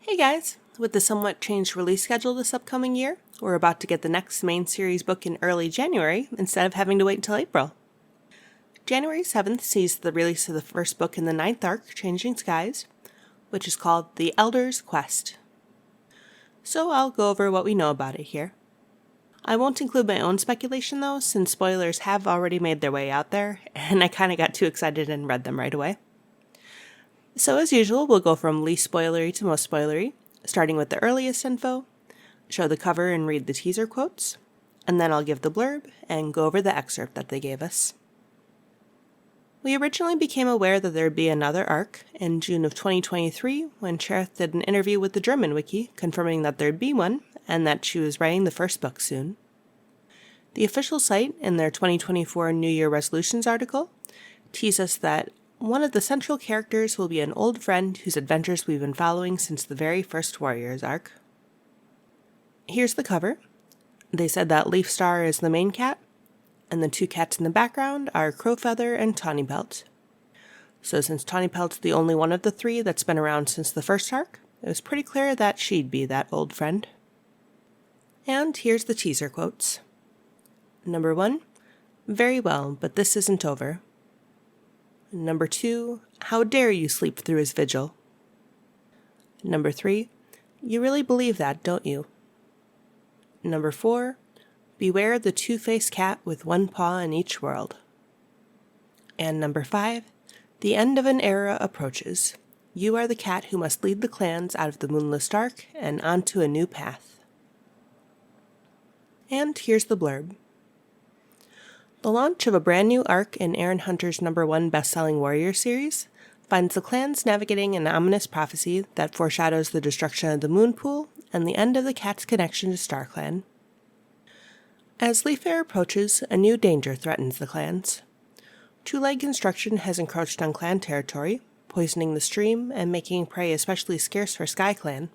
Hey guys! With the somewhat changed release schedule this upcoming year, we're about to get the next main series book in early January instead of having to wait until April. January 7th sees the release of the first book in the 9th arc, Changing Skies, which is called The Elder's Quest. So I'll go over what we know about it here. I won't include my own speculation though, since spoilers have already made their way out there, and I kinda got too excited and read them right away. So as usual, we'll go from least spoilery to most spoilery, starting with the earliest info, show the cover and read the teaser quotes, and then I'll give the blurb and go over the excerpt that they gave us. We originally became aware that there would be another arc in June of 2023 when Cherith did an interview with the German wiki confirming that there'd be one and that she was writing the first book soon. The official site, in their 2024 New Year Resolutions article, teased us that one of the central characters will be an old friend whose adventures we've been following since the very first Warriors arc. Here's the cover. They said that Leaf Star is the main cat, and the two cats in the background are Crowfeather and Tawny Pelt. So since Tawny Pelt's the only one of the three that's been around since the first arc, it was pretty clear that she'd be that old friend. And here's the teaser quotes. Number 1, very well, but this isn't over. Number 2, how dare you sleep through his vigil? Number 3, you really believe that, don't you? Number 4, beware the two-faced cat with one paw in each world. And number 5, the end of an era approaches. You are the cat who must lead the clans out of the moonless dark and onto a new path. And here's the blurb. The launch of a brand new arc in Aaron Hunter's #1 best-selling Warrior series finds the clans navigating an ominous prophecy that foreshadows the destruction of the Moonpool and the end of the cat's connection to StarClan. As Leaffair approaches, a new danger threatens the clans. Two-leg construction has encroached on clan territory, poisoning the stream and making prey especially scarce for SkyClan.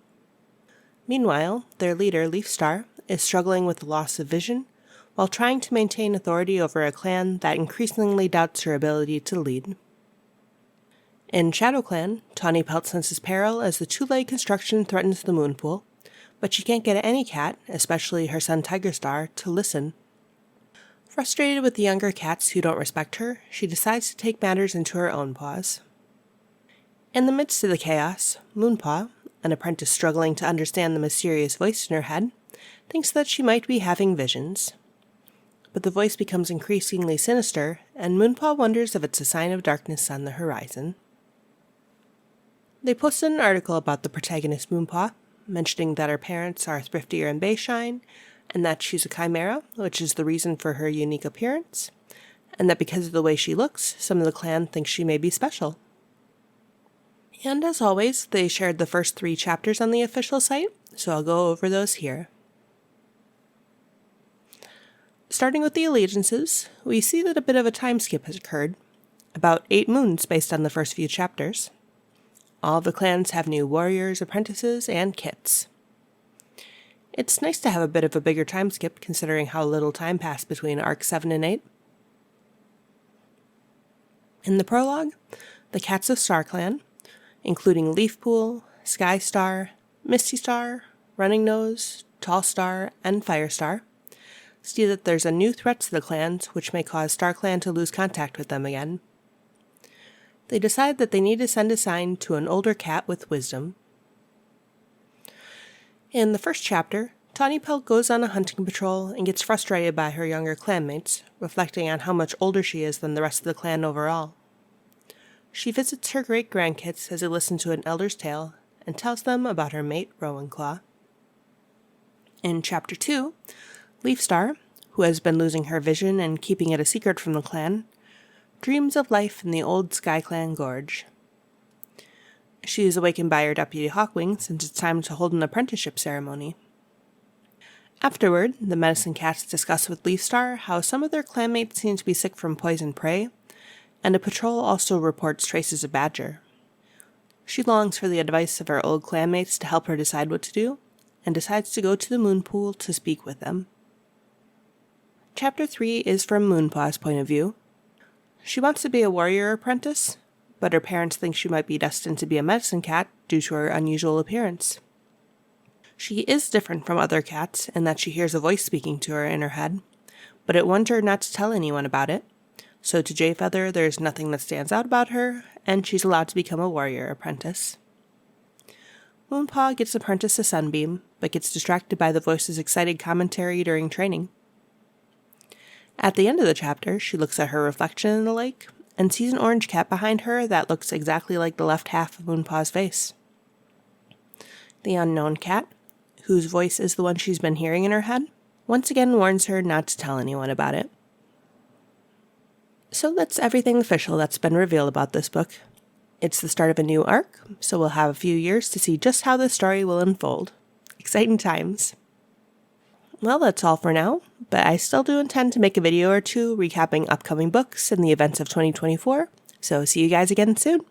Meanwhile, their leader, Leafstar, is struggling with the loss of vision while trying to maintain authority over a clan that increasingly doubts her ability to lead. In ShadowClan, Tawny Pelt senses peril as the two-leg construction threatens the Moonpool, but she can't get any cat, especially her son Tigerstar, to listen. Frustrated with the younger cats who don't respect her, she decides to take matters into her own paws. In the midst of the chaos, Moonpaw, an apprentice struggling to understand the mysterious voice in her head, thinks that she might be having visions. But the voice becomes increasingly sinister, and Moonpaw wonders if it's a sign of darkness on the horizon. They posted an article about the protagonist Moonpaw, mentioning that her parents are Thriftier and Bayshine, and that she's a chimera, which is the reason for her unique appearance, and that because of the way she looks, some of the clan think she may be special. And as always, they shared the first 3 chapters on the official site, so I'll go over those here. Starting with the allegiances, we see that a bit of a time skip has occurred, about 8 moons based on the first few chapters. All the clans have new warriors, apprentices, and kits. It's nice to have a bit of a bigger time skip considering how little time passed between Arc 7 and 8. In the prologue, the cats of StarClan, including Leafpool, Skystar, Misty Star, Running Nose, Tall Star, and Firestar, see that there's a new threat to the clans which may cause StarClan to lose contact with them again. They decide that they need to send a sign to an older cat with wisdom. In the first chapter, Tawny Pelt goes on a hunting patrol and gets frustrated by her younger clanmates, reflecting on how much older she is than the rest of the clan overall. She visits her great-grandkids as they listen to an elder's tale and tells them about her mate, Rowanclaw. In Chapter 2, Leafstar, who has been losing her vision and keeping it a secret from the clan, dreams of life in the old SkyClan Gorge. She is awakened by her deputy Hawkwing since it's time to hold an apprenticeship ceremony. Afterward, the medicine cats discuss with Leafstar how some of their clanmates seem to be sick from poison prey, and a patrol also reports traces of badger. She longs for the advice of her old clanmates to help her decide what to do, and decides to go to the Moonpool to speak with them. Chapter 3 is from Moonpaw's point of view. She wants to be a warrior apprentice, but her parents think she might be destined to be a medicine cat due to her unusual appearance. She is different from other cats in that she hears a voice speaking to her in her head, but it warned her not to tell anyone about it. So to Jayfeather, there's nothing that stands out about her, and she's allowed to become a warrior apprentice. Moonpaw gets apprenticed to Sunbeam, but gets distracted by the voice's excited commentary during training. At the end of the chapter, she looks at her reflection in the lake, and sees an orange cat behind her that looks exactly like the left half of Moonpaw's face. The unknown cat, whose voice is the one she's been hearing in her head, once again warns her not to tell anyone about it. So that's everything official that's been revealed about this book. It's the start of a new arc, so we'll have a few years to see just how the story will unfold. Exciting times. Well, that's all for now, but I still do intend to make a video or two recapping upcoming books and the events of 2024, so see you guys again soon.